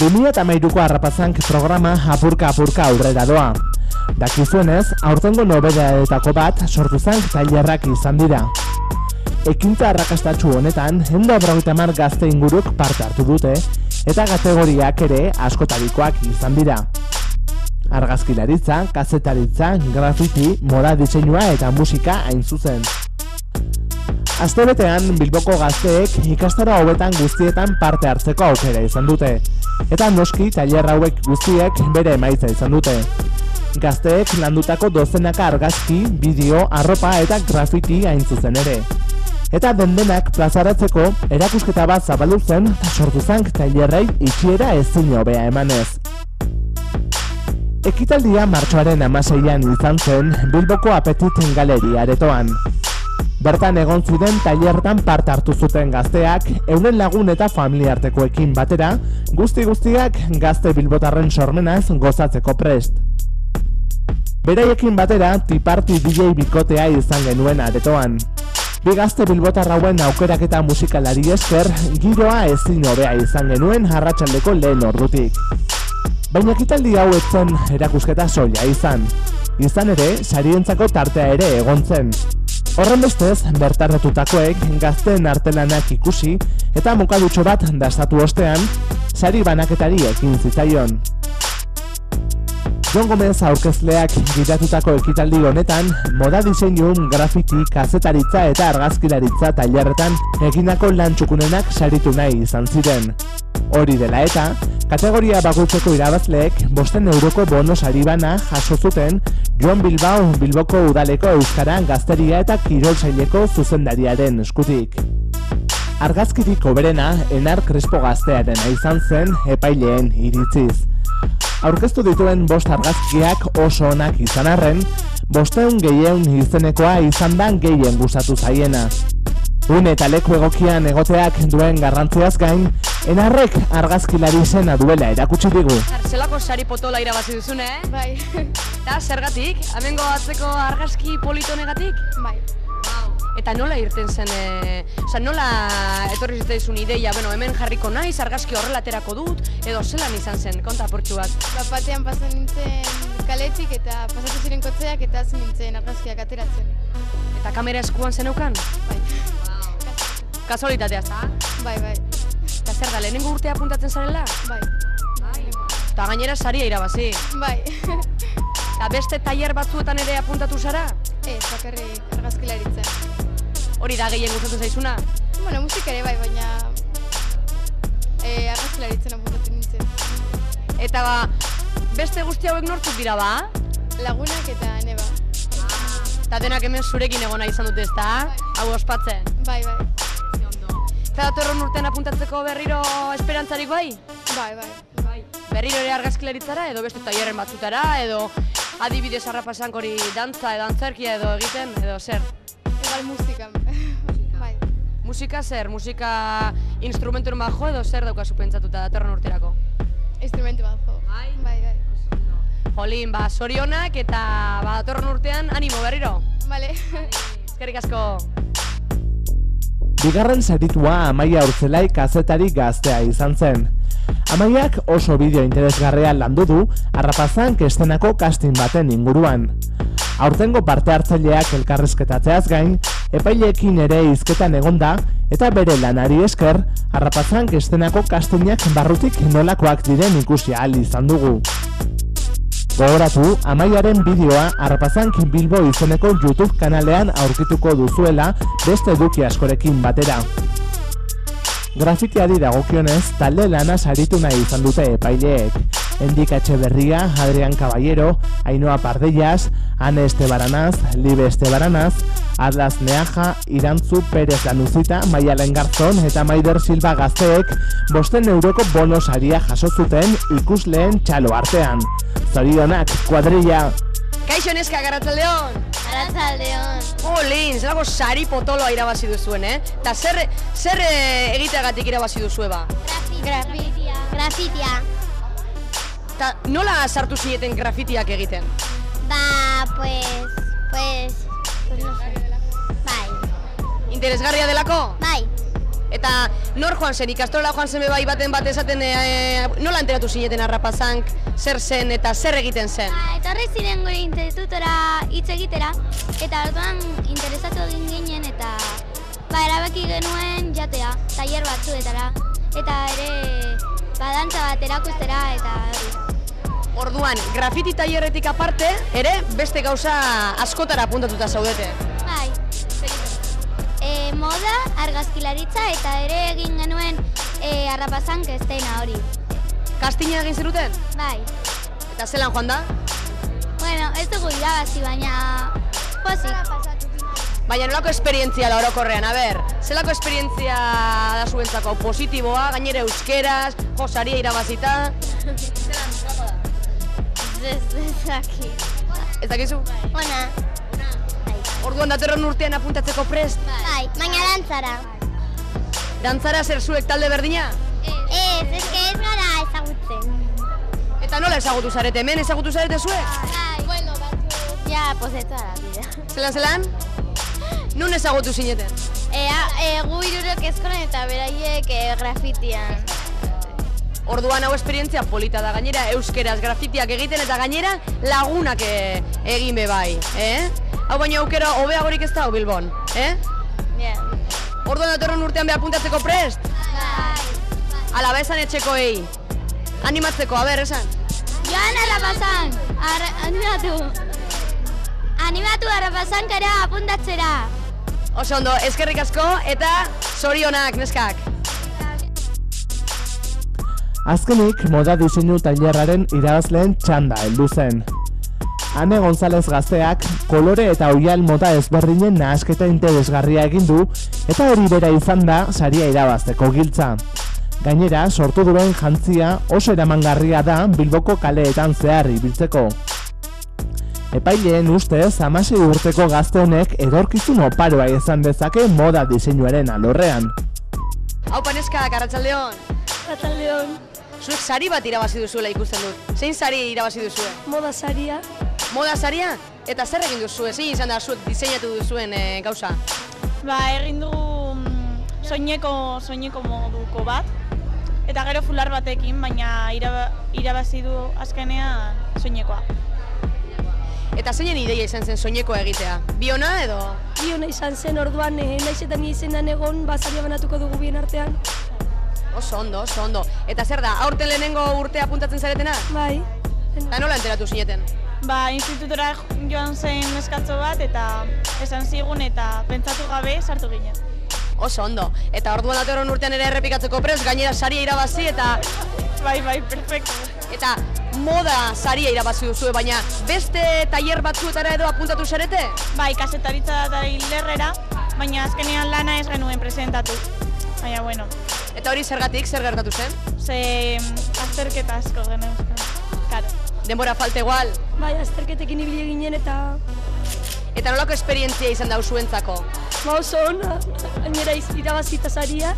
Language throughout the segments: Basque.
2013ko Harrapazank programa apurka aurrera doa. Dakizuenez, aurtengo nobedadeetako bat sortu zank tailerrak izan dira. Ekintza arrakastatsu honetan, 150 gazte inguruk parte hartu dute, eta kategoriak ere askotarikoak izan dira. Argazkilaritza, kazetaritza, grafiti, moda diseinua eta musika hain zuzen. Astebetean Bilboko gazteek ikastaro hauetan guztietan parte hartzeko aukera izan dute, eta noski tailer hauek guztiek bere emaitza izan dute. Gazteek landutako dozenaka argazki, bideo, arropa eta grafiti hain zuzen ere. Eta dendenak plazaratzeko erakusketa bat zabaldu zen eta sortu zank tailerrei itxiera ezin hobea emanez. Ekitaldia martxoaren 16an izan zen Bilboko Apetit Galeria aretoan. Bertan egon ziren tailertan parte hartu zuten gazteak, euren lagun eta familiartekoekin batera, guztiak gazte bilbotarren sormenaz gozatzeko prest. Beraiekin batera, Tiparti DJ bikotea izan genuen aretoan. Bi gazte bilbotar hauen aukeraketa musikalari esker, giroa ezin hobea izan genuen arratsaldeko lehen ordutik. Baina ekitaldi hau ez zen erakusketa soila izan. Izan ere, sarientzako tartea ere egon zen. Horrenbestez, bertaratutakoek gazteen artelanak ikusi eta mokadutxo bat dastatu ostean, sari banaketari ekin zitzaion. Jon Gomez aurkezleak gidatutako ekitaldi honetan, moda diseinun, grafiti, kazetaritza eta argazkilaritza tailerretan egindako lan txukunenak saritu nahi izan ziren. Hori dela eta, kategoria bakoitzeko irabazleek 5 euroko bono sari bana jaso zuten Joan Bilbao Bilboko udaleko euskara, gazteria eta kirol saileko zuzendariaren eskutik. Argazkirik hoberena Enar Crespo gaztearena izan zen epaileen iritziz. Aurkeztu dituen 5 argazkiak oso onak izan arren, 500 gehien izenekoa izan da gehien gustatu zaiena. Une eta leku egokian egoteak duen garrantziaz gain, Enarrek argazkilari izena duela erakutsi digu. Zelako sari potola irabazi duzune, eh? Bai. Eta zergatik? Hemengo atzeko argazki politonegatik? Bai. Eta nola irten zen, nola etorri zitzaizun ideia, hemen jarriko naiz, argazki horrela aterako dut, edo zelan izan zen, konta portxu bat? Batean pasan nintzen kaletik eta pasatu ziren kotzeak eta hasi nintzen argazkiak ateratzen. Eta kamera eskuan zeneukan? Bai. Kasualitatea, ezta? Bai. Eta zer da, lehenengo urtea apuntatzen zarela? Bai. Eta gainera saria irabazi. Bai. Eta beste tailer batzuetan ere apuntatu zara? Ez, bakarrik argazkilaritzen. Hori da gehien gustatzen zaizuna? Bueno, musika ere bai, baina argazkilaritzen apuntatu nintzen. Eta beste guzti hauek nortzuk dira ba? Lagunak eta neba. Eta denak hemen zurekin egona izan dute ezta? Hau ospatzen? Bai. Eta datorren urtean apuntatzeko berriro esperantzarik bai? Bai. Berriro ere argazkilaritzara edo beste tailerren batzutara edo adibidez Harrapazank hori dantza edo antzerkia edo egiten edo zer? Igual musika. Bai. Musika zer? Musika instrumentuen bajo edo zer daukazu pentsatuta datorren urterako? Instrumentu bajo. Bai. Jolin, zorionak eta datorren urtean animo berriro. Vale. Eskerrik asko. Bigarren saritua Amaia Urtzelai kazetari gaztea izan zen. Amaiak oso bideo interesgarria landu du Harrapazank estenako casting baten inguruan. Aurtengo parte hartzaileak elkarrizketatzeaz gain, epaileekin ere hizketan egonda eta bere lanari esker, Harrapazank estenako castingak barrutik nolakoak diren ikusi ahal izan dugu. Gogoratu, Amaiaren bideoa Harrapazank Bilbo izeneko YouTube kanalean aurkituko duzuela beste eduki askorekin batera. Grafitiari dagokionez, talde lana saritu nahi izan dute epaileek. Endik Etxeberria, Adrián Caballero, Ainhoa Pardellas, Ane Estebaranaz, Libe Estebaranaz, Atlas Neaja, Irantzu Perez Lanuzita, Maialen Garzón eta Maider Silva gazteek 5 euroko bono saria jaso zuten ikusleen txalo artean. Zorionak, kuadrilla! Kaixo neska, Arratsaldeon! Arratsaldeon! Jolin, zelako sari potoloa irabazi duzuen, Eta zer egiteagatik irabazi duzue ba? Grafitia. Eta nola sartu zineten grafitiak egiten? Pues no sé. Bai. Interesgarria delako? Bai. Eta nor joan zen, ikastola joan zen bai baten bat esaten nola enteratu zineten Harrapazank, zer zen eta zer egiten zen? Etorri ziren gure institutora hitz egitera, eta orduan interesatu egin ginen eta erabaki genuen jatea, tailer batzuetara, eta ere dantza bat erakustera eta hori. Orduan, grafiti tailerretik aparte, ere beste gauza askotara apuntatuta zaudete. Bai. Moda, argazkilaritza eta ere egin genuen Harrapazank estena hori. Kastina egin ziruten? Bai. Eta zelan joan da? Bueno, ez dugu irabazi, baina pozik. Baina nolako esperientzia da orokorrean, a ber, zelako esperientzia da zuentzako? Positiboa, gainera euskeraz, saria irabazita? Zelan, zelako da? Ez daki. Ez dakizu? Ona. Orduan datorren urtean apuntatzeko prest? Bai, baina dantzara. Dantzara zer zuek talde berdina? Ez ez gara ezagutzen. Eta nola ezagutu zarete, hemen ezagutu zarete zuek? Bai. Bueno, batzu. Ja, pozetuara bidea. Zelan? Nun ezagutu zineten? Gu hirurok eskolan eta beraiek grafitian. Orduan hau esperientzia polita da, gainera euskeraz grafitiak egiten eta gainera lagunak egin bebai, Hau baina aukera hobeagorik ez da Bilbon, Orduan datorren urtean beha apuntatzeko prest? Bai. Ala, esan etxekoei. Animatzeko, a ber, esan? Joan Harrapazank, animatu. Animatu Harrapazank ere apuntatzera. Oso ondo, eskerrik asko eta zorionak, neskak. Azkenik, moda diseinu tailerraren irabazleen txanda heldu zen. Ane González gazteak kolore eta oial mota ezberdinen nahasketa interesgarria egin du eta hori bera izan da saria irabazteko giltza. Gainera, sortu duen jantzia oso eramangarria da Bilboko kaleetan zehar ibiltzeko. Epaileen ustez, 16 urteko gazte honek edorkizun oparoa izan dezake moda diseinuaren alorrean. Haupa neskak, arratsaldeon. Arratsaldeon. Zuek sari bat irabazi duzuela ikusten dut. Zein sari irabazi duzue? Moda saria. Moda saria? Eta zer egin duzue? Zein izan da zuek diseinatu duzuen gauza? Egin dugu soineko moduko bat. Eta gero fular batekin, baina irabazi du azkenean soinekoa. Eta zeinen ideia izan zen soinekoa egitea? Biona edo? Biona izan zen, orduan naiz eta ni izenan egon, saria banatuko dugu bien artean. Oso ondo, oso ondo. Eta zer da, aurten lehenengo urtea apuntatzen zaretena? Bai. Eta nola enteratu zineten? Institutora joan zen eskatzo bat eta esan zigun eta pentsatu gabe sartu ginen. Oso ondo. Eta orduan datorren urtean ere errepikatzeko prest, gainera saria irabazi eta... Bai, perfecto. Eta moda saria irabazi duzue, baina beste tailer batzuetara edo apuntatu zarete? Bai, kasetaritza eta hilerrera, baina azkenean lana ez genuen presentatu. Baina, bueno. Eta hori zergatik, zer gertatu zen? Azterketa asko genuen. Karo. Denbora falta igual? Bai, azterketekin ibili ginen eta... Eta nolako esperientzia izan da zuentzako? Oso ona, gainera irabazita saria.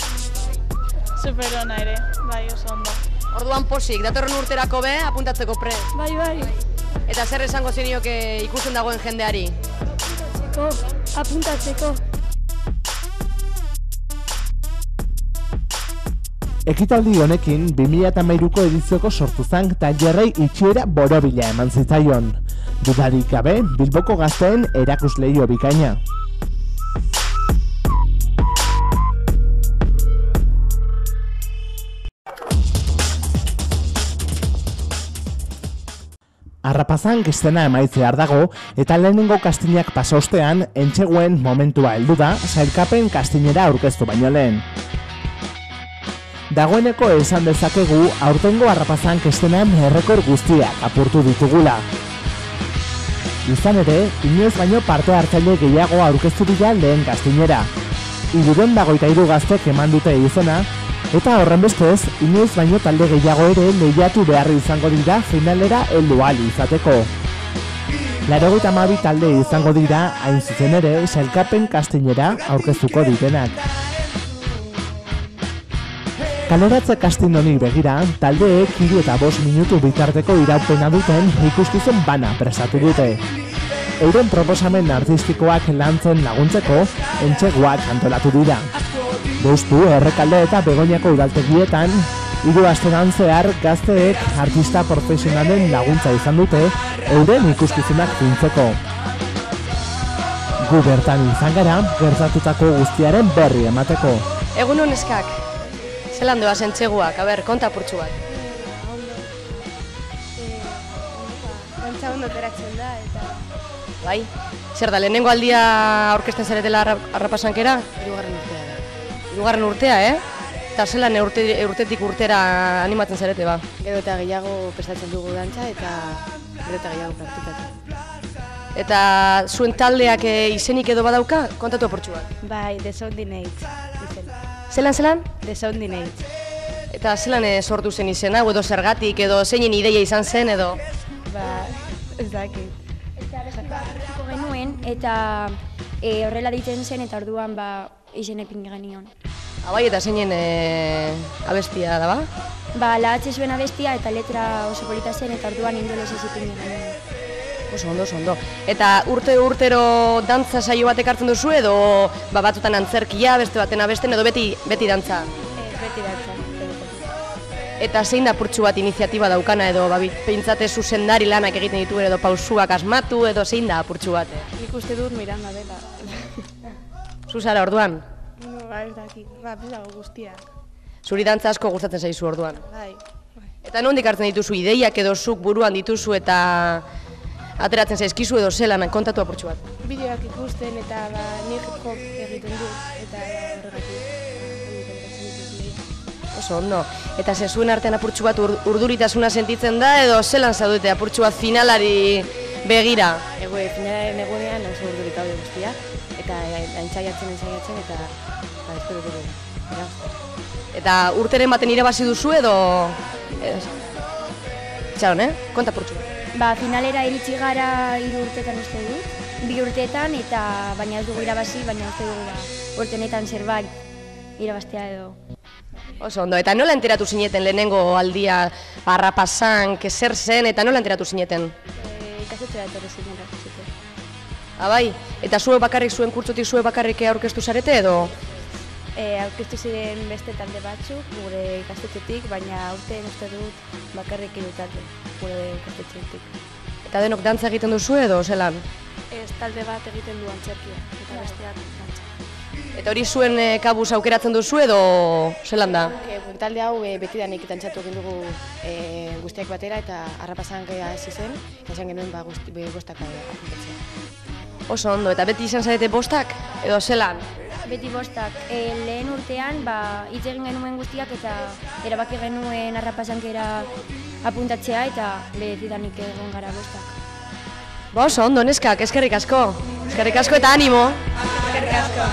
Super ona ere, bai, oso ondo. Orduan posik, datorren urterako be, apuntatzeko prest. Bai. Eta zer esango zenioke ikusten dagoen jendeari? Apuntatzeko. Ekitaldi honekin 2013ko edizioko sortu zen tailerrei itxiera borobila eman zitzaion. Dudarik gabe, Bilboko gazteen erakusleio bikaina. Harrapazank estena emaitzear dago eta lehenengo kastinak pasa ostean entxeguen momentua heldu da sailkapen kastinera aurkeztu baino lehen. Dagoeneko esan dezakegu aurtengo Harrapazank estenan errekor guztiak apurtu ditugula. Izan ere, inoiz baino parte hartzaile gehiago aurkeztu dira lehen kastinera. 323 gaztek eman dute izena, eta horrenbestez, inoiz baino talde gehiago ere lehiatu behar izango dira finalera heldu ahal izateko. 92 talde izango dira, hain zuzen ere, sailkapen kastinera aurkeztuko ditenak. Kaleratze kastin honi begira, taldeek 3 eta 5 minutu bitarteko iraupena duten ikuskizun bana prestatu dute. Euren proposamen artistikoak lantzen laguntzeko, entxeguak antolatu dira. Deustu, Errekalde eta Begoñako udaltegietan, 3 astetan zehar gazteek artista profesionalen laguntza izan dute euren ikuskizunak fintzeko. Gu bertan izan gara, gertatutako guztiaren berri emateko. Egun honeskak, zelan doa zentzeguak, konta apurtxu bat. Dantza ondo teratzen da, eta... Bai, zer da, lehenengo aldia aurkezten zaretela Arrapasankera? 3. urtea, Eta zelan urtetik urtera animatzen zarete, ba? Gero eta gehiago prestatzen dugu dantza eta gero eta gehiago praktikatzen. Eta zuen taldeak izenik edo badauka? Kontatu apurtxu bat. Bai, The Soundinates izen. Zelan? The Soundinates. Eta zelan sortu zen izena, edo zergatik, edo zeinen ideia izan zen, edo? Ba, ez dakit. Eta bezako genuen, eta horrela ditzen zen, eta orduan izen epin genion. Bai, eta zeinen abestia da, ba? Ba, lahatze zuen abestia eta letra oso polita zen, eta orduan ingeles ez ipin genion. Oso ondo. Eta urtero dantza saio batek hartzen duzu edo batzutan antzerkia, beste baten abesten edo beti dantza? Beti dantza. Eta zein da apurtxu bat iniziatiba daukana edo pentsate zuzendari lanak egiten ditu edo pausuak asmatu edo zein da apurtxu bat? Nik uste dut Miranda dela. Zuzara orduan? Ba, ez dakit. Pisago guztia. Zuri dantza asko gustatzen zaizu orduan? Bai. Eta nondik hartzen dituzu ideiak edo zuk buruan dituzu eta ateratzen zaizkizu edo zelan kontatu apurtxu bat? Bideoak ikusten eta nik hip-hop egiten dut eta horregatik. Oso ondo. Eta zuen artean apurtxu bat urduritasuna sentitzen da edo zelan zaudete apurtxu bat finalari begira? Finalaren egunean oso urdurik haude guztia eta entzaiatzen eta espero dugu. Eta urteren baten irabazi duzu edo... Txaron, Konta apurtxu bat. Ba, finalera iritsi gara 3 urteetan uste dut, 2 urteetan, eta baina ez dugu irabazi, baina uste dugu urtenetan zerbait irabaztea edo. Oso ondo, eta nola enteratu zineten lehenengo aldia Arrapasank zer zen, eta nola enteratu zineten? Ikastetxera etorri zinen Arrapasank. Bai, eta zuen kurtsotik bakarrik aurkeztu zarete edo? Aurkeztu ziren beste talde batzuk, gure ikastetxetik, baina aurten uste dut bakarrik 3 talde gure ikastetxetik. Eta denok dantza egiten duzu edo, zelan? Ez, talde bat egiten du antzerkia, eta besteak dantza. Eta hori zuen kabuz aukeratzen duzu edo, zelan da? Talde hau betidanik dantzatu egin dugu guztiak batera eta Arrapasankea hasi zen, eta esan genuen bostak apuntatzea. Oso ondo, eta beti izan zarete bostak edo zelan? Beti bostak. Lehen urtean hitz egin genuen guztiak eta erabaki genuen Arrapasankera apuntatzea eta betidanik egon gara bostak. Oso ondo, neskak, eskerrik asko. Eskerrik asko eta animo. Eskerrik asko.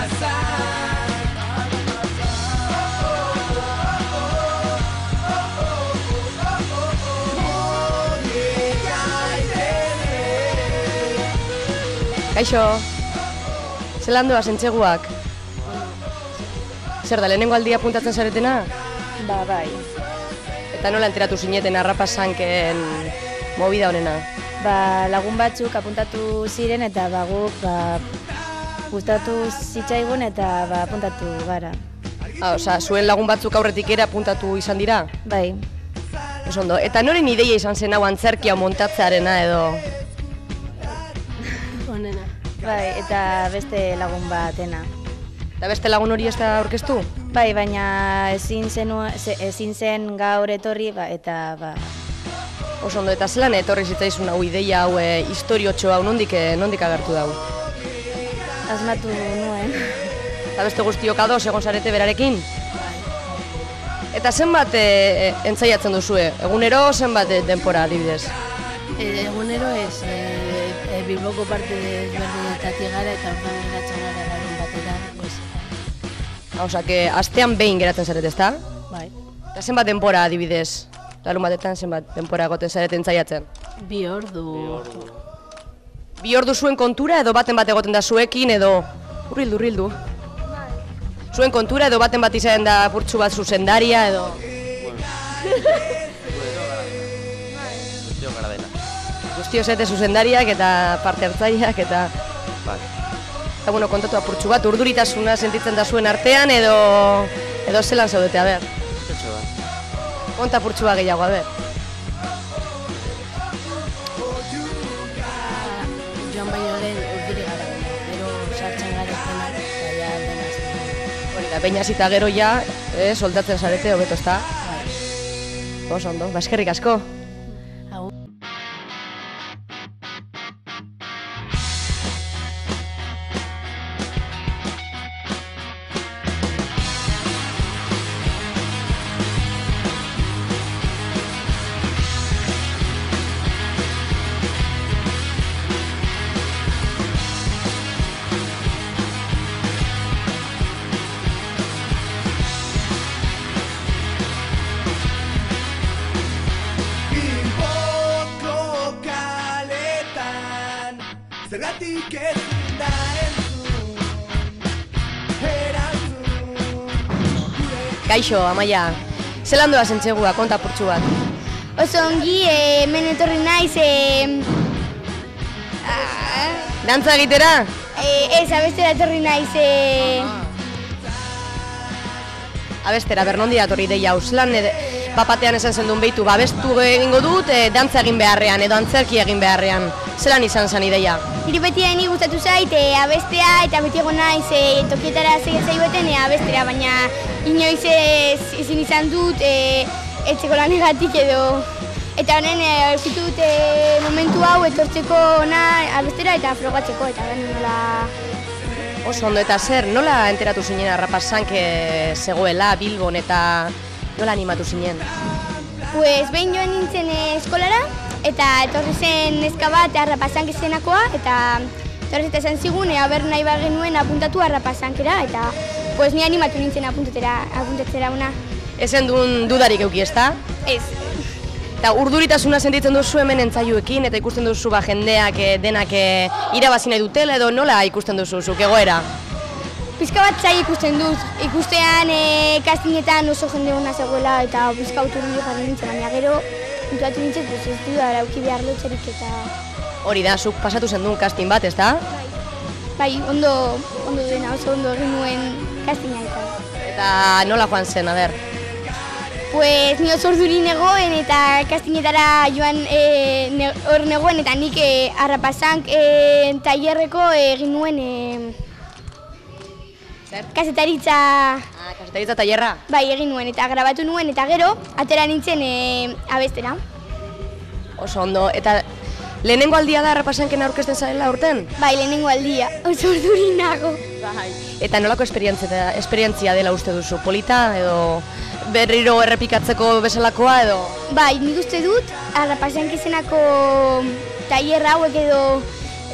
Kaixo, zelan doa zentzeguak? Zer da, lehenengo aldia apuntatzen zaretena? Ba, bai. Eta nola enteratu zineten Arrapasanken movida honena? Ba, lagun batzuk apuntatu ziren eta guk gustatu zitzaigun eta apuntatu gara. Osa, zuen lagun batzuk aurretik ere apuntatu izan dira? Bai. Oso ondo, eta noren ideia izan zen hau antzerkia montatzearena edo? Honena. Bai, eta beste lagun batena. Eta beste lagun hori ez da aurkeztu? Bai, baina ezin zen gaur etorri eta Oso ondo, eta zelan etorri zitzaizun hau ideia hau historiotxo hau nondik agertu dau? Asmatu nuen. Eta beste guztiok ados egon zarete berarekin? Eta zenbat entzaiatzen duzue? Egunero zenbat denpora adibidez? Egunero ez, Bilboko parte desberdinetatik gara eta orduan geratzen gara larun batera. Osa, astean behin geratzen zarete, ezta? Bai. Eta zenbat denpora adibidez? Larun batetan zenbat denpora egoten zarete entzaiatzen? 2 ordu. 2 ordu zuen kontura edo baten bat egoten da zuekin edo... Urrildu. Zuen kontura edo baten bat izan da purtsu bat zuzendaria edo... Guztio zete zuzendariak eta parte hartzaileak eta... Eta, bueno, kontatu apurtxu bat, urduritasuna sentitzen da zuen artean, edo zelan zaudete, a ber? Konta apurtxu bat gehiago, a ber? Joan baino lehen urduri gara, gero sartzen gara zena, eta ja denazten. Hori da, baina zita gero ja, soldatzen zarete, hobeto ezta? Oso ondo, eskerrik asko. Zergatik ezin da entzun, erantzun. Kaixo, Amaia, zelan doa zentzegua, konta apurtxu bat? Oso ongi, hemen etorri naiz, Dantza egitera? ez, abestera etorri naiz, Abestera, bernondi datorri deia auslan, bapatean esan zendun behitu, abestu egingo dut, dantza egin beharrean, edo antzerki egin beharrean. Zelan izan zen ideia? Niri beti ni gustatu zait abestea eta beti egon naiz tokietara zaibeten abestera, baina inoiz ezin izan dut etxeko lanegatik edo. Eta honen aurkitu dut momentu hau etortzeko ona abestera eta frogatzeko, eta nola... Oso ondo, eta zer, nola enteratu zinen Arrapasank zegoela Bilbon eta nola animatu zinen? Pues behin joan nintzen eskolara, eta etorri zen neska bat Arrapasank zenakoa, eta etorri eta esan zigun, aber nahi bagenuen apuntatu Arrapasankera, eta pues ni animatu nintzen apuntatzera una. Ezen duen dudarik euki, ezta? Ez. Eta urduritasuna sentitzen duzu hemen entzaiuekin, eta ikusten duzu jendeak denak irabazi nahi dutela, edo nola ikusten duzu zuk egoera? Pizka bat zai ikusten dut, ikustean kastinetan oso jende hona zegoela eta pizka autorundi jarri nintzen, baina gero puntuatu nintzen, pues ez du arauki behar lotxerik eta... Hori da, zuk pasatu zen duen casting bat, ez da? Bai, ondo dena, oso ondo egin nuen castinga eta... Eta nola joan zen, a ber? Pues ni oso urduri negoen eta castingetara joan hor negoen eta nik Arrapasank tailerreko egin nuen kazetaritza... Kazetaritza tailerra? Bai, egin nuen eta grabatu nuen eta gero atera nintzen abestera. Oso ondo, eta lehenengo aldia da Arrapasanken aurkezten zarela urten? Bai, lehenengo aldia, oso urduri nago. Bai. Eta nolako esperientzia dela uste duzu? Polita edo berriro errepikatzeko bezalakoa edo? Bai, nik uste dut Arrapasank izenako tailerra hauek edo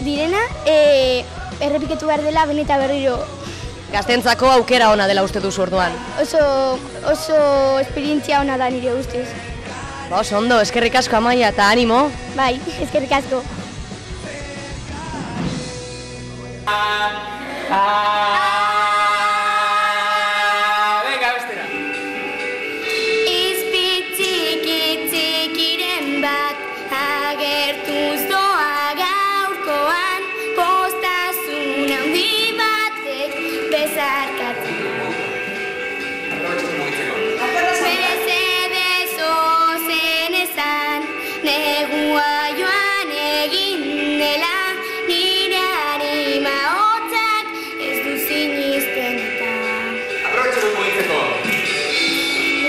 direna errepikatu behar dela beneta berriro. Gaztentzako aukera ona dela uste duzu orduan? Oso esperientzia ona da nire ustez. Ba, oso ondo, eskerrik asko Amaia eta animo. Bai, eskerrik asko. Venga, bestera. Izpitzikiren bat agertuz doa gaurkoan, postasun handi batek bezarkatzen. Mesedez ozen esan, negua joan egin dela, nire anima hotzak ez du sinisten eta. Aprobetxatu mugitzeko.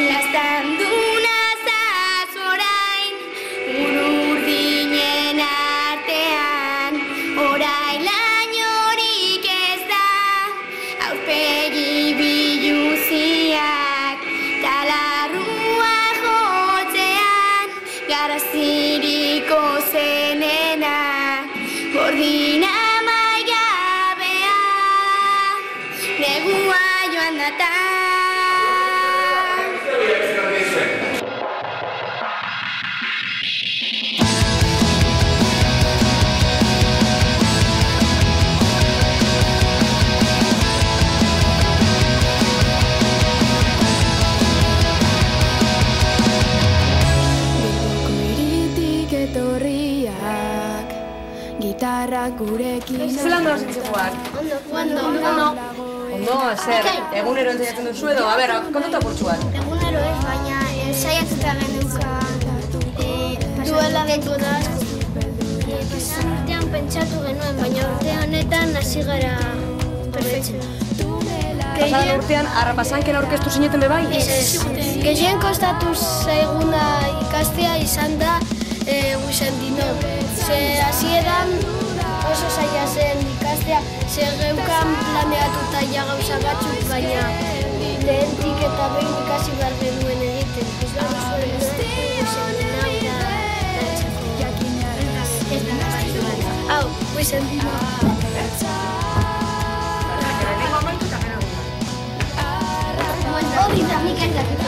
Lastan duna zaz orain, urdinen artean, orain lainorik ez da, aurpegi biluziak, talarrua jotzean, garaziriko zenena, gordina maigabea, negua joan data. Gitarrak gurekin... Zelan nola zintzekoak? Ondo, zer, egunero entzaiatzen duzu edo, a ber, kontatu apurtxu bat. Egunero ez, baina saiatuta genuka duela denbora asko. Pasan urtean pentsatu genuen, baina urte honetan hasi gara perfektzen. Pasan urtean, pasanken aurkeztu zineten bebai? Gehien kostatu zaiguna ikastea izan da Guizendino. Ze hasieran oso zaila zen ikastea, ze geukan planeatuta ja gauza batzuk, baina lehentik eta behin ikasi behar genuen egiten. Hau, Guizendino. Hori da, nik ez dakit.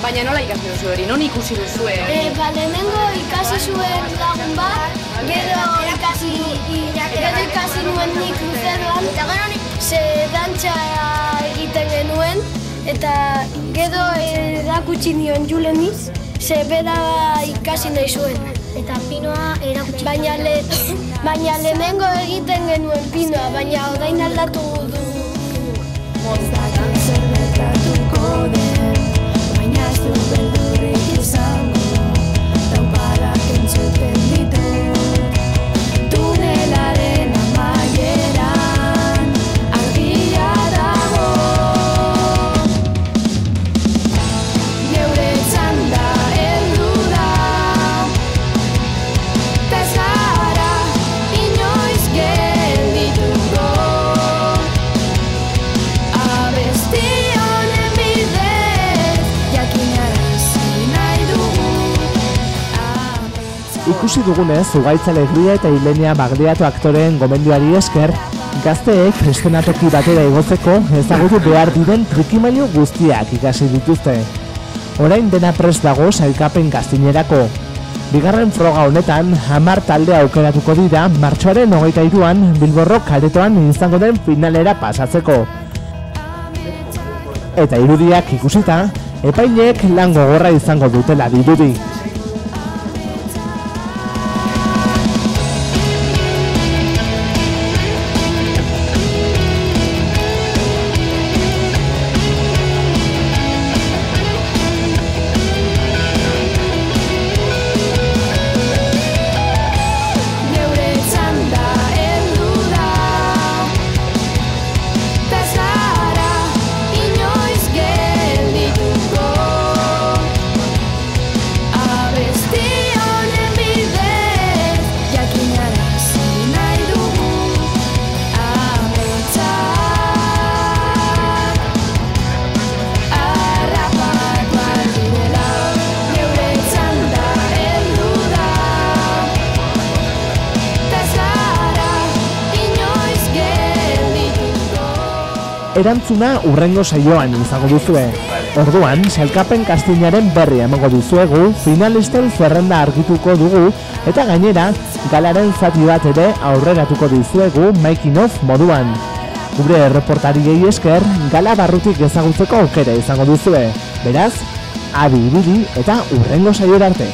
Baina nola ikasi duzu hori, non ikusi duzu Lehenengo ikasi zuen lagun bat, gero ikasi nuen nik luzeroan, ze dantza egiten genuen, eta gero erakutsi nion Juleniz, ze bera ikasi nahi zuen. Eta pinoa erakutsi. Baina lehenengo egiten genuen pinoa, baina orain aldatu dugu. Ikusi dugunez, Ugaitz Alegria eta Ilenia Bagliato aktoreen gomendioari esker, gazteek eszenatoki batera igotzeko ezagutu behar diren trikimailu guztiak ikasi dituzte. Orain dena prest dago sailkapen gaztinerako. Bigarren froga honetan, 10 talde aukeratuko dira martxoaren 23an Bilborrok aretoan izango den finalera pasatzeko. Eta irudiak ikusita, epaileek lan gogorra izango dutela dirudi. Erantzuna hurrengo saioan izango duzue. Orduan, sailkapen kastinaren berri emango dizuegu, finalisten zerrenda argituko dugu, eta gainera, galaren zati bat ere aurreratuko dizuegu making of moduan. Gure erreportariei esker, gala barrutik ezagutzeko aukera izango duzue. Beraz, adi ibili eta hurrengo saiora arte.